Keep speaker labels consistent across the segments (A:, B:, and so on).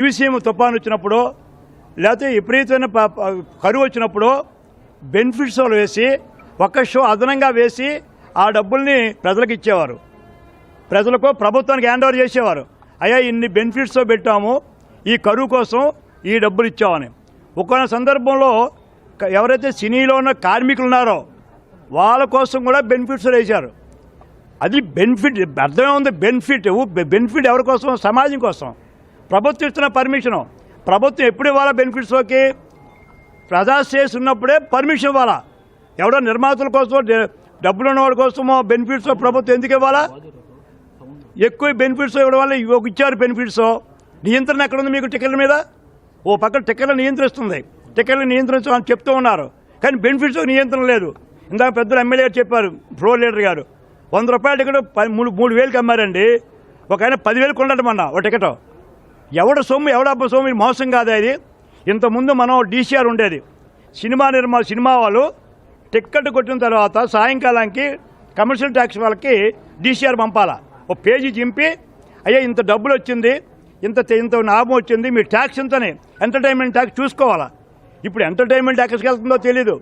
A: దివిసీమ తుఫాను వచ్చినప్పుడు లేకపోతే విపరీతమైన కరువు వచ్చినప్పుడు బెనిఫిట్స్ వేసి ఒక్క షో అదనంగా వేసి ఆ డబ్బుల్ని ప్రజలకు ఇచ్చేవారు. ప్రజలకు ప్రభుత్వానికి హ్యాండ్ ఓవర్ చేసేవారు. అయ్యా ఇన్ని బెనిఫిట్స్ పెట్టాము, ఈ కరువు కోసం ఈ డబ్బులు ఇచ్చామని. ఒక్కొక్క సందర్భంలో ఎవరైతే సినీలో ఉన్న కార్మికులు ఉన్నారో వాళ్ళ కోసం కూడా బెనిఫిట్స్ వేశారు. అది బెనిఫిట్ అర్థమే ఉంది. బెనిఫిట్ ఎవరి కోసం? సమాజం కోసం. ప్రభుత్వం ఇస్తున్న పర్మిషను. ప్రభుత్వం ఎప్పుడు ఇవ్వాలా? బెనిఫిట్స్లోకి ప్రజాశ్రేయస్ ఉన్నప్పుడే పర్మిషన్ ఇవ్వాలా. ఎవడో నిర్మాతల కోసం డబ్బులు ఉన్నవాడి కోసమో బెనిఫిట్స్ ప్రభుత్వం ఎందుకు ఇవ్వాలా? ఎక్కువ బెనిఫిట్స్ ఇవ్వడం వల్ల ఇచ్చారు బెనిఫిట్స్. నియంత్రణ ఎక్కడుంది మీకు టికెట్ల మీద? ఓ పక్కన టికెట్లు నియంత్రిస్తుంది, టికెట్లు నియంత్రించమని చెప్తూ ఉన్నారు, కానీ బెనిఫిట్స్ నియంత్రణ లేదు. ఇందాక పెద్దలు ఎమ్మెల్యే గారు చెప్పారు, ఫ్లోర్ లీడర్ గారు, 100 రూపాయల టికెట్ 3,000కి అమ్మారండి. ఒక ఆయన 10,000 కొనడమన్నా ఒక టికెట్. ఎవడ సొమ్ము ఎవడబ్బ సొమ్ము? మోసం కాదా ఇది? ఇంతకుముందు మనం డీసీఆర్ ఉండేది. సినిమా వాళ్ళు టికెట్ కొట్టిన తర్వాత సాయంకాలానికి కమర్షియల్ ట్యాక్స్ వాళ్ళకి డీసీఆర్ పంపాలా. ఒక పేజీ చింపి అయ్యా ఇంత డబ్బులు వచ్చింది, ఇంత లాభం వచ్చింది, మీ ట్యాక్స్ ఇంతనే ఎంటర్టైన్మెంట్ ట్యాక్స్ చూసుకోవాలా. ఇప్పుడు ఎంటర్టైన్మెంట్ ట్యాక్స్కి వెళ్తుందో తెలీదు.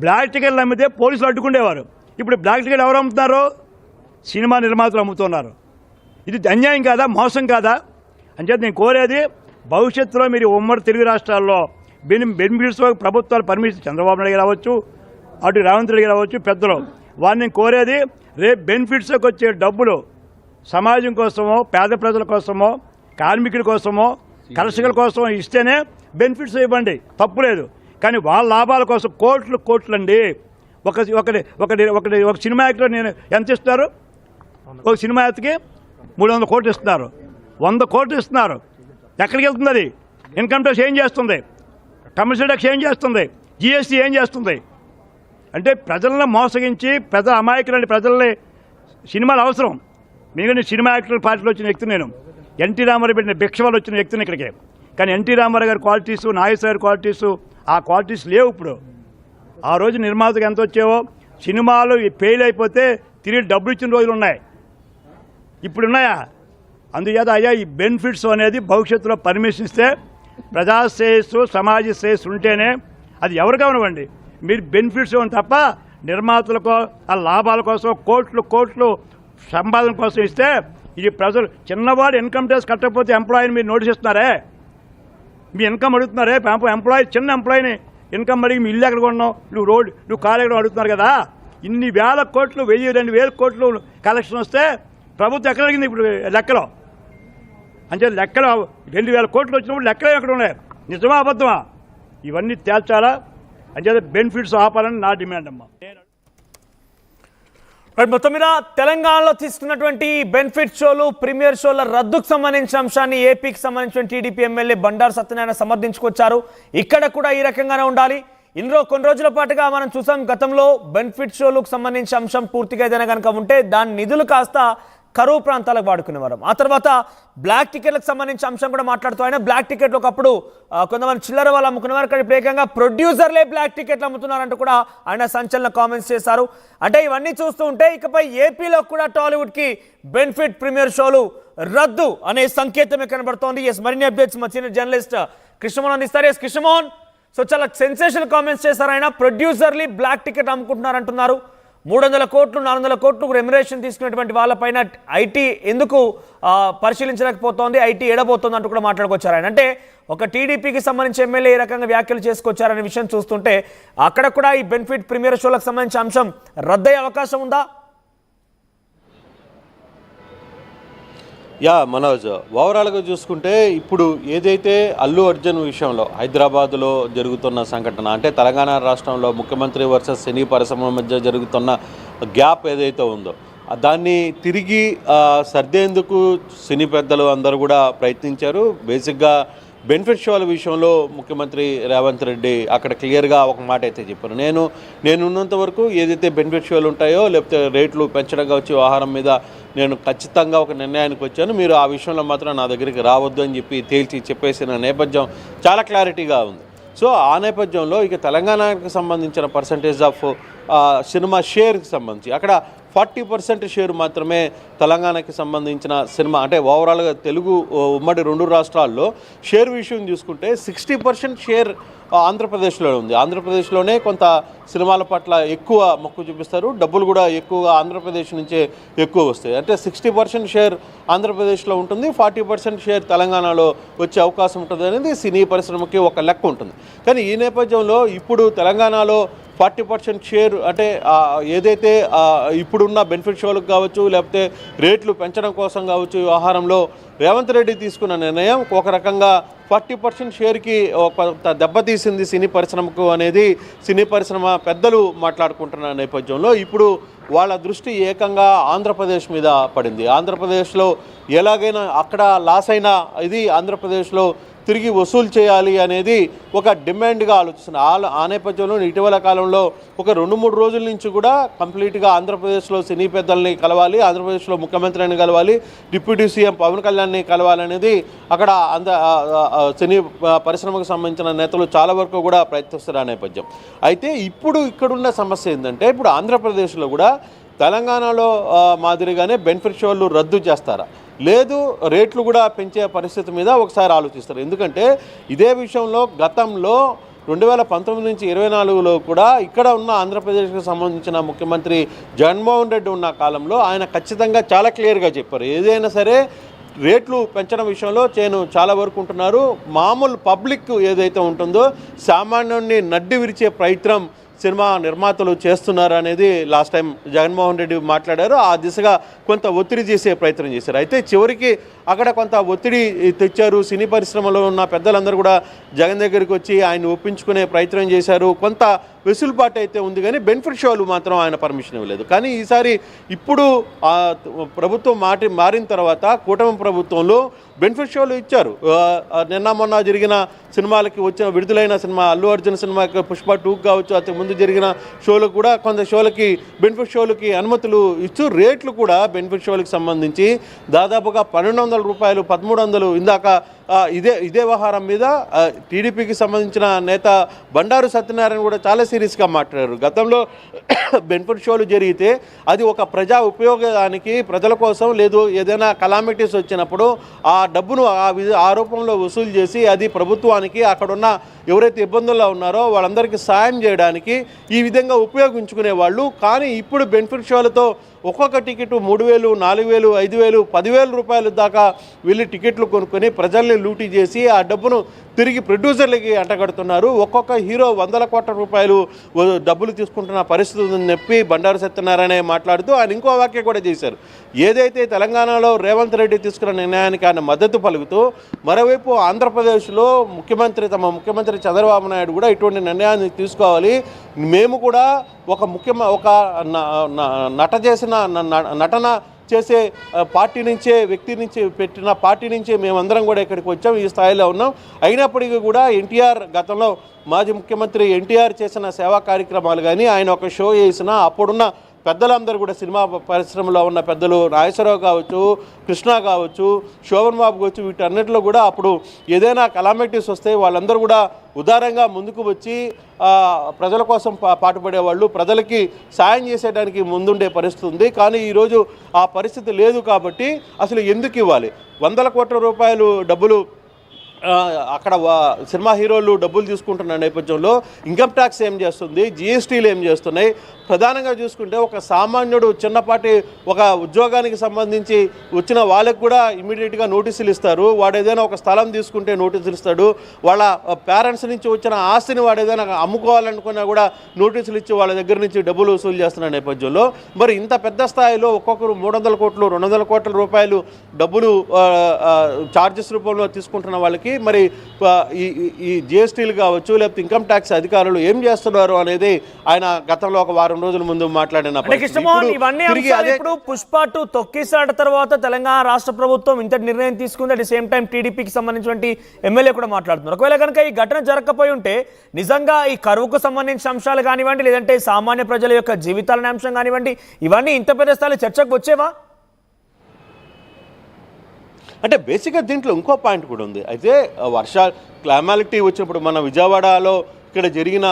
A: బ్లాక్ టికెట్లు అమ్మితే పోలీసులు అడ్డుకుండేవారు. ఇప్పుడు బ్లాక్ టికెట్ ఎవరు అమ్ముతున్నారు? సినిమా నిర్మాతలు అమ్ముతున్నారు. ఇది అన్యాయం కాదా? మోసం కాదా? అంచేత నేను కోరేది, భవిష్యత్తులో మీరు ఉమ్మడి తెలుగు రాష్ట్రాల్లో బెనిఫిట్స్ ప్రభుత్వాలు పర్మిషన్, చంద్రబాబు నాయుడు గారు అవ్వచ్చు, అటు రేవంత్ రెడ్డి గారు అవ్వచ్చు, పెద్దలు వారిని కోరేది, రేపు బెనిఫిట్స్కి వచ్చే డబ్బులు సమాజం కోసమో, పేద ప్రజల కోసమో, కార్మికుల కోసమో, కర్షకుల కోసం ఇస్తేనే బెనిఫిట్స్ ఇవ్వండి, తప్పులేదు. కానీ వాళ్ళ లాభాల కోసం కోట్లు అండి. ఒక సినిమా యాక్టర్ నేను ఎంత ఇస్తున్నారు? ఒక సినిమా యాక్టర్కి 300 కోట్లు ఇస్తున్నారు, 100 కోట్లు ఇస్తున్నారు. ఎక్కడికి వెళ్తుంది అది? ఇన్కమ్ ట్యాక్స్ ఏం చేస్తుంది? కమర్షియల్ ట్యాక్స్ ఏం చేస్తుంది? జిఎస్టీ ఏం చేస్తుంది? అంటే ప్రజలను మోసగించి అమాయకులని ప్రజల్ని సినిమాలు అవసరం. మీకంటే సినిమా యాక్టర్ పార్టీలో వచ్చిన వ్యక్తి నేను. ఎన్టీ రామారావు పెట్టిన భిక్ష వాళ్ళు వచ్చిన వ్యక్తిని ఇక్కడికి. కానీ ఎన్టీ రామారావు గారి క్వాలిటీసు, నాగేశ్వర గారి క్వాలిటీసు, ఆ క్వాలిటీస్ లేవు ఇప్పుడు. ఆ రోజు నిర్మాతకు ఎంత వచ్చేవో, సినిమాలు ఫెయిల్ అయిపోతే తిరిగి డబ్బులు ఇచ్చిన రోజులు ఉన్నాయి, ఇప్పుడు ఉన్నాయా? అందుచేత అయ్యా ఈ బెనిఫిట్స్ అనేది భవిష్యత్తులో పర్మిషన్ ఇస్తే ప్రజాశ్రేయస్సు, సమాజ శ్రేయస్సు ఉంటేనే అది ఎవరు కానివ్వండి మీరు బెనిఫిట్స్ ఇవ్వండి తప్ప నిర్మాతలకో ఆ లాభాల కోసం కోట్లు సంపాదన కోసం ఇస్తే ఇది ప్రజలు. చిన్నవాడు ఇన్కమ్ ట్యాక్స్ కట్టకపోతే ఎంప్లాయీని మీరు నోటీస్ ఇస్తున్నారే, మీ ఇన్కమ్ అడుగుతున్నారే. ఎంప్లాయీ చిన్న ఎంప్లాయీని ఇన్కమ్ అడిగి మీ ఇల్లు ఎక్కడ కొన్నావు, నువ్వు కారు ఎక్కడ అడుగుతున్నారు కదా. ఇన్ని వేల కోట్లు, 1,000-2,000 కోట్లు కలెక్షన్ వస్తే ప్రభుత్వం ఎక్కడ అడిగింది ఇప్పుడు లెక్కలో? అంటే లెక్కలో 2,000 కోట్లు వచ్చినప్పుడు లెక్కలు ఎక్కడ ఉన్నాయి? నిజమా అబద్ధమా? ఇవన్నీ తేల్చాలా. అంటే బెనిఫిట్స్ ఆపాలని నా డిమాండ్ అమ్మా.
B: మొత్తం మీద తెలంగాణలో తీసుకున్నటువంటి బెనిఫిట్ షోలు, ప్రీమియర్ షోల రద్దుకు సంబంధించిన అంశాన్ని ఏపీకి సంబంధించిన టీడీపీ ఎమ్మెల్యే బండారు సత్యనారాయణ సమర్థించుకొచ్చారు. ఇక్కడ కూడా ఈ రకంగానే ఉండాలి. ఇందులో కొన్ని రోజుల పాటుగా మనం చూసాం, గతంలో బెనిఫిట్ షోలకు సంబంధించిన అంశం పూర్తిగా ఏదైనా కనుక ఉంటే దాని నిధులు కాస్త కరువు ప్రాంతాలకు వాడుకునేవారు. ఆ తర్వాత బ్లాక్ టికెట్లకు సంబంధించిన అంశం కూడా మాట్లాడుతూ ఆయన బ్లాక్ టికెట్లు ఒకప్పుడు కొంతమంది చిల్లర వాళ్ళు అమ్ముకునేవారు, కానీ ఇప్పుడు ఏకంగా ప్రొడ్యూసర్లే బ్లాక్ టికెట్లు అమ్ముతున్నారంటూ కూడా ఆయన సంచలన కామెంట్స్ చేశారు. అంటే ఇవన్నీ చూస్తూ ఉంటే ఇకపై ఏపీలో కూడా టాలీవుడ్కి బెనిఫిట్ ప్రీమియర్ షోలు రద్దు అనే సంకేతమే కనబడుతోంది. ఎస్, మరిన్ని అప్డేట్స్ మా సీనియర్ జర్నలిస్ట్ కృష్ణమోహన్ అందిస్తారు. ఎస్ కృష్ణమోహన్, సో చాలా సెన్సేషనల్ కామెంట్స్ చేశారు ఆయన. ప్రొడ్యూసర్లీ బ్లాక్ టికెట్ అమ్ముకుంటున్నారు అంటున్నారు. 300 కోట్లు 400 కోట్లు రెమ్యునరేషన్ తీసుకున్నటువంటి వాళ్ళపైన ఐటీ ఎందుకు పరిశీలించలేకపోతోంది, ఐటీ ఎడబోతోంది అంటూ కూడా మాట్లాడుకొచ్చారు ఆయన. అంటే ఒక టీడీపీకి సంబంధించి ఎమ్మెల్యే ఈ రకంగా వ్యాఖ్యలు చేసుకొచ్చారనే విషయం చూస్తుంటే అక్కడ కూడా ఈ బెనిఫిట్ ప్రీమియర్ షోలకు సంబంధించిన అంశం రద్దయ్యే అవకాశం ఉందా?
C: మనోజ్, ఓవరాల్గా చూసుకుంటే ఇప్పుడు ఏదైతే అల్లు అర్జున్ విషయంలో హైదరాబాద్లో జరుగుతున్న సంఘటన, అంటే తెలంగాణ రాష్ట్రంలో ముఖ్యమంత్రి వర్సెస్ సినీ పరిశ్రమ మధ్య జరుగుతున్న గ్యాప్ ఏదైతే ఉందో దాన్ని తిరిగి సర్దేందుకు సినీ పెద్దలు అందరూ కూడా ప్రయత్నించారు. బేసిక్గా బెనిఫిట్ షోల విషయంలో ముఖ్యమంత్రి రేవంత్ రెడ్డి అక్కడ క్లియర్గా ఒక మాట అయితే చెప్పారు. నేనున్నంత వరకు ఏదైతే బెనిఫిట్ షోలు ఉంటాయో లేకపోతే రేట్లు పెంచడం కావచ్చు, ఆహారం మీద నేను ఖచ్చితంగా ఒక నిర్ణయానికి వచ్చాను, మీరు ఆ విషయంలో మాత్రం నా దగ్గరికి రావద్దు అని తేల్చి చెప్పేసిన నేపథ్యం చాలా క్లారిటీగా ఉంది. సో ఆ నేపథ్యంలో ఇక తెలంగాణకు సంబంధించిన పర్సంటేజ్ ఆఫ్ సినిమా షేర్కి సంబంధించి అక్కడ 40% షేర్ మాత్రమే తెలంగాణకి సంబంధించిన సినిమా, అంటే ఓవరాల్గా తెలుగు ఉమ్మడి 2 రాష్ట్రాల్లో షేర్ విషయం చూసుకుంటే 60% షేర్ ఆంధ్రప్రదేశ్లో ఉంది. ఆంధ్రప్రదేశ్లోనే కొంత సినిమాల పట్ల ఎక్కువ మొక్కు చూపిస్తారు, డబ్బులు కూడా ఎక్కువగా ఆంధ్రప్రదేశ్ నుంచే ఎక్కువ వస్తాయి. అంటే 60% షేర్ ఆంధ్రప్రదేశ్లో ఉంటుంది, 40% షేర్ తెలంగాణలో వచ్చే అవకాశం ఉంటుంది అనేది సినీ పరిశ్రమకి ఒక లెక్క ఉంటుంది. కానీ ఈ నేపథ్యంలో ఇప్పుడు తెలంగాణలో 40% షేర్ అంటే ఏదైతే ఇప్పుడున్న బెనిఫిట్ షోలకు కావచ్చు, లేకపోతే రేట్లు పెంచడం కోసం కావచ్చు, వ్యవహారంలో రేవంత్ రెడ్డి తీసుకున్న నిర్ణయం ఒక రకంగా 40% షేర్కి ఒక దెబ్బతీసింది సినీ పరిశ్రమకు అనేది సినీ పరిశ్రమ పెద్దలు మాట్లాడుకుంటున్న నేపథ్యంలో ఇప్పుడు వాళ్ళ దృష్టి ఏకంగా ఆంధ్రప్రదేశ్ మీద పడింది. ఆంధ్రప్రదేశ్లో ఎలాగైనా అక్కడ లాస్ అయినా ఇది ఆంధ్రప్రదేశ్లో తిరిగి వసూలు చేయాలి అనేది ఒక డిమాండ్గా ఆలోచిస్తున్నారు. ఆ నేపథ్యంలో ఇటీవల కాలంలో ఒక 2-3 రోజుల నుంచి కూడా కంప్లీట్గా ఆంధ్రప్రదేశ్లో సినీ పెద్దల్ని కలవాలి, ఆంధ్రప్రదేశ్లో ముఖ్యమంత్రిని కలవాలి, డిప్యూటీ సీఎం పవన్ కళ్యాణ్ని కలవాలనేది అక్కడ సినీ పరిశ్రమకు సంబంధించిన నేతలు చాలా వరకు కూడా ప్రయత్నిస్తున్న నేపథ్యం. అయితే ఇప్పుడు ఇక్కడున్న సమస్య ఏంటంటే ఇప్పుడు ఆంధ్రప్రదేశ్లో కూడా తెలంగాణలో మాదిరిగానే బెనిఫిట్ షోలు రద్దు చేస్తారా, లేదు రేట్లు కూడా పెంచే పరిస్థితి మీద ఒకసారి ఆలోచిస్తారు. ఎందుకంటే ఇదే విషయంలో గతంలో 2019 నుంచి 2024లో కూడా ఇక్కడ ఉన్న ఆంధ్రప్రదేశ్కి సంబంధించిన ముఖ్యమంత్రి జగన్మోహన్ రెడ్డి ఉన్న కాలంలో ఆయన ఖచ్చితంగా చాలా క్లియర్గా చెప్పారు, ఏదైనా సరే రేట్లు పెంచడం విషయంలో చాలా వరకు ఉంటున్నారు, మామూలు పబ్లిక్ ఏదైతే ఉంటుందో సామాన్యుడిని నడ్డి విరిచే ప్రయత్నం సినిమా నిర్మాతలు చేస్తున్నారు అనేది లాస్ట్ టైం జగన్మోహన్ రెడ్డి మాట్లాడారు. ఆ దిశగా కొంత ఒత్తిడి చేసే ప్రయత్నం చేశారు. అయితే చివరికి అక్కడ కొంత ఒత్తిడి తెచ్చారు. సినీ పరిశ్రమలో ఉన్న పెద్దలందరూ కూడా జగన్ దగ్గరికి వచ్చి ఆయన ఒప్పించుకునే ప్రయత్నం చేశారు. కొంత వెసులుబాటు అయితే ఉంది, కానీ బెనిఫిట్ షోలు మాత్రం ఆయన పర్మిషన్ ఇవ్వలేదు. కానీ ఈసారి ఇప్పుడు ప్రభుత్వం మారిన తర్వాత కూటమి ప్రభుత్వంలో బెనిఫిట్ షోలు ఇచ్చారు. నిన్న మొన్న జరిగిన సినిమాలకి విడుదలైన సినిమా అల్లు అర్జున్ సినిమాకి పుష్ప 2 కావచ్చు, అంతకు ముందు జరిగిన షోలకు కూడా కొంత షోలకి బెనిఫిట్ షోలకి అనుమతులు ఇచ్చు. రేట్లు కూడా బెనిఫిట్ షోలకు సంబంధించి దాదాపుగా 1200 రూపాయలు, 1300 ఇందాక ఇదే వ్యవహారం మీద టీడీపీకి సంబంధించిన నేత బండారు సత్యనారాయణ కూడా చాలా సీరియస్గా మాట్లాడారు. గతంలో బెనిఫిట్ షోలు జరిగితే అది ఒక ప్రజా ఉపయోగానికి ప్రజల కోసం, లేదు ఏదైనా కలామిటీస్ వచ్చినప్పుడు ఆ డబ్బును ఆ రూపంలో వసూలు చేసి అది ప్రభుత్వానికి అక్కడున్న ఎవరైతే ఇబ్బందుల్లో ఉన్నారో వాళ్ళందరికీ సాయం చేయడానికి ఈ విధంగా ఉపయోగించుకునేవాళ్ళు. కానీ ఇప్పుడు బెనిఫిట్ షోలతో ఒక్కొక్క టికెట్ 3000, 4000, 5000, 10,000 రూపాయల దాకా వెళ్ళి టికెట్లు కొనుక్కొని ప్రజల్ని లూటీ చేసి ఆ డబ్బును తిరిగి ప్రొడ్యూసర్లకి అంటగడుతున్నారు. ఒక్కొక్క హీరో 100 కోట్ల రూపాయలు డబ్బులు తీసుకుంటున్న పరిస్థితి ఉందని చెప్పి బండారు సత్యనారాయణ మాట్లాడుతూ ఆయన ఇంకో వ్యాఖ్య కూడా చేశారు. ఏదైతే తెలంగాణలో రేవంత్ రెడ్డి తీసుకున్న నిర్ణయానికి ఆయన మద్దతు పలుకుతూ మరోవైపు ఆంధ్రప్రదేశ్లో తమ ముఖ్యమంత్రి చంద్రబాబు నాయుడు కూడా ఇటువంటి నిర్ణయాన్ని తీసుకోవాలి, మేము కూడా ఒక నటన చేసే పార్టీ నుంచే, వ్యక్తి నుంచి పెట్టిన పార్టీ నుంచే మేమందరం కూడా ఇక్కడికి వచ్చాం, ఈ స్థాయిలో ఉన్నాం. అయినప్పటికీ కూడా గతంలో మాజీ ముఖ్యమంత్రి ఎన్టీఆర్ చేసిన సేవా కార్యక్రమాలు కానీ ఆయన ఒక షో చేసినా అప్పుడున్న పెద్దలందరూ కూడా సినిమా పరిశ్రమలో ఉన్న పెద్దలు నాగేశ్వరరావు కావచ్చు, కృష్ణ కావచ్చు, శోభన్ బాబు కావచ్చు, వీటన్నిటిలో కూడా అప్పుడు ఏదైనా కలామిటీస్ వస్తే వాళ్ళందరూ కూడా ఉదారంగా ముందుకు వచ్చి ప్రజల కోసం పాటుపడేవాళ్ళు, ప్రజలకి సాయం చేసేయడానికి ముందుండే పరిస్థితి ఉంది. కానీ ఈరోజు ఆ పరిస్థితి లేదు. కాబట్టి అసలు ఎందుకు ఇవ్వాలి? 100 కోట్ల రూపాయలు డబ్బులు అక్కడ సినిమా హీరోలు డబ్బులు తీసుకుంటున్న నేపథ్యంలో ఇన్కమ్ ట్యాక్స్ ఏం చేస్తుంది, జిఎస్టీలు ఏం చేస్తున్నాయి? ప్రధానంగా చూసుకుంటే ఒక సామాన్యుడు చిన్నపాటి ఒక ఉద్యోగానికి సంబంధించి వచ్చిన వాళ్ళకు కూడా ఇమీడియట్గా నోటీసులు ఇస్తారు. వాడు ఏదైనా ఒక స్థలం తీసుకుంటే నోటీసులు ఇస్తాడు. వాళ్ళ పేరెంట్స్ నుంచి వచ్చిన ఆస్తిని వాడు ఏదైనా అమ్ముకోవాలనుకున్నా కూడా నోటీసులు ఇచ్చి వాళ్ళ దగ్గర నుంచి డబ్బులు వసూలు చేస్తున్న నేపథ్యంలో మరి ఇంత పెద్ద స్థాయిలో ఒక్కొక్కరు 300 కోట్లు 200 కోట్ల రూపాయలు డబ్బులు ఛార్జెస్ రూపంలో తీసుకుంటున్న వాళ్ళకి మరి ఈ జిఎస్టీలు కావచ్చు, లేకపోతే ఇన్కమ్ ట్యాక్స్ అధికారులు ఏం చేస్తున్నారు అనేది ఆయన గతంలో ఒక వారం రోజుల ముందు మాట్లాడిన
B: ఇప్పుడు పుష్ప 2 తొక్కిసాట తర్వాత తెలంగాణ రాష్ట్ర ప్రభుత్వం ఇంత నిర్ణయం తీసుకుంది. అట్ ది సేమ్ టైం టీడీపీకి సంబంధించినటువంటి ఎమ్మెల్యే కూడా మాట్లాడుతున్నారు. ఒకవేళ కనుక ఈ ఘటన జరగకపోయి ఉంటే నిజంగా ఈ కరువుకు సంబంధించిన అంశాలు కానివ్వండి, లేదంటే సామాన్య ప్రజల యొక్క జీవితాలనే అంశం కానివ్వండి, ఇవన్నీ ఇంత పెద్ద స్థాయిలో చర్చకు వచ్చేవా?
C: అంటే బేసిక్గా దీంట్లో ఇంకో పాయింట్ కూడా ఉంది. అయితే క్లామాలిటీ వచ్చినప్పుడు మన విజయవాడలో ఇక్కడ జరిగిన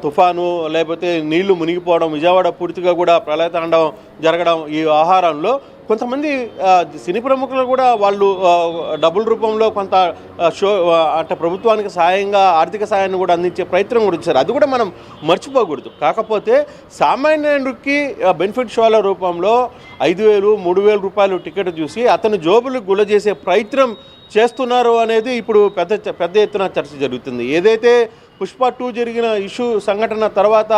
C: తుఫాను లేకపోతే నీళ్లు మునిగిపోవడం, విజయవాడ పూర్తిగా కూడా ప్రళయతాండవం జరగడం, ఈ ఆహారంలో కొంతమంది సినీ ప్రముఖులు కూడా వాళ్ళు డబ్బుల రూపంలో కొంత అంటే ప్రభుత్వానికి సాయంగా ఆర్థిక సాయాన్ని కూడా అందించే ప్రయత్నం కూడా ఇచ్చారు. అది కూడా మనం మర్చిపోకూడదు. కాకపోతే సామాన్యుడికి బెనిఫిట్ షోల రూపంలో 5,000, 3,000 రూపాయలు టికెట్ చూసి అతను జోబులు గుల్ల చేసే ప్రయత్నం చేస్తున్నారు అనేది ఇప్పుడు పెద్ద ఎత్తున చర్చ జరుగుతుంది. ఏదైతే పుష్ప 2 జరిగిన ఇష్యూ సంఘటన తర్వాత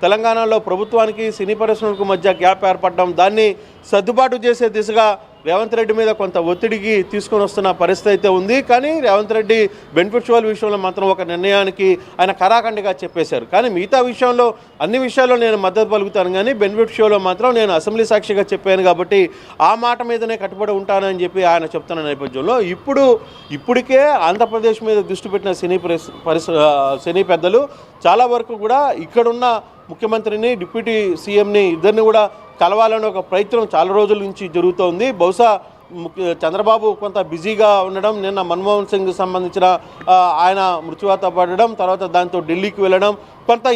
C: తెలంగాణలో ప్రభుత్వానికి సినీ పరిశ్రమలకు మధ్య గ్యాప్ ఏర్పడడం, దాన్ని సర్దుబాటు చేసే దిశగా రేవంత్ రెడ్డి మీద కొంత ఒత్తిడికి తీసుకొని వస్తున్న పరిస్థితి అయితే ఉంది. కానీ రేవంత్ రెడ్డి బెనిఫిట్ షోల విషయంలో మాత్రం ఒక నిర్ణయానికి ఆయన కరాఖండిగా చెప్పేశారు. కానీ మిగతా విషయంలో అన్ని విషయాల్లో నేను మద్దతు పలుకుతాను, కానీ బెనిఫిట్ షోలో మాత్రం నేను అసెంబ్లీ సాక్షిగా చెప్పాను కాబట్టి ఆ మాట మీదనే కట్టుబడి ఉంటానని చెప్పి ఆయన చెప్తున్న నేపథ్యంలో ఇప్పటికే ఆంధ్రప్రదేశ్ మీద దృష్టి పెట్టిన సినీ పెద్దలు చాలా వరకు కూడా ఇక్కడున్న ముఖ్యమంత్రిని, డిప్యూటీ సీఎంని ఇద్దరిని కూడా కలవాలనే ఒక ప్రయత్నం చాలా రోజుల నుంచి జరుగుతోంది. బహుశా చంద్రబాబు కొంత బిజీగా ఉండడం, నిన్న మన్మోహన్ సింగ్ సంబంధించిన ఆయన మృత్యువాత పడడం, తర్వాత దాంతో ఢిల్లీకి వెళ్ళడం, కొంత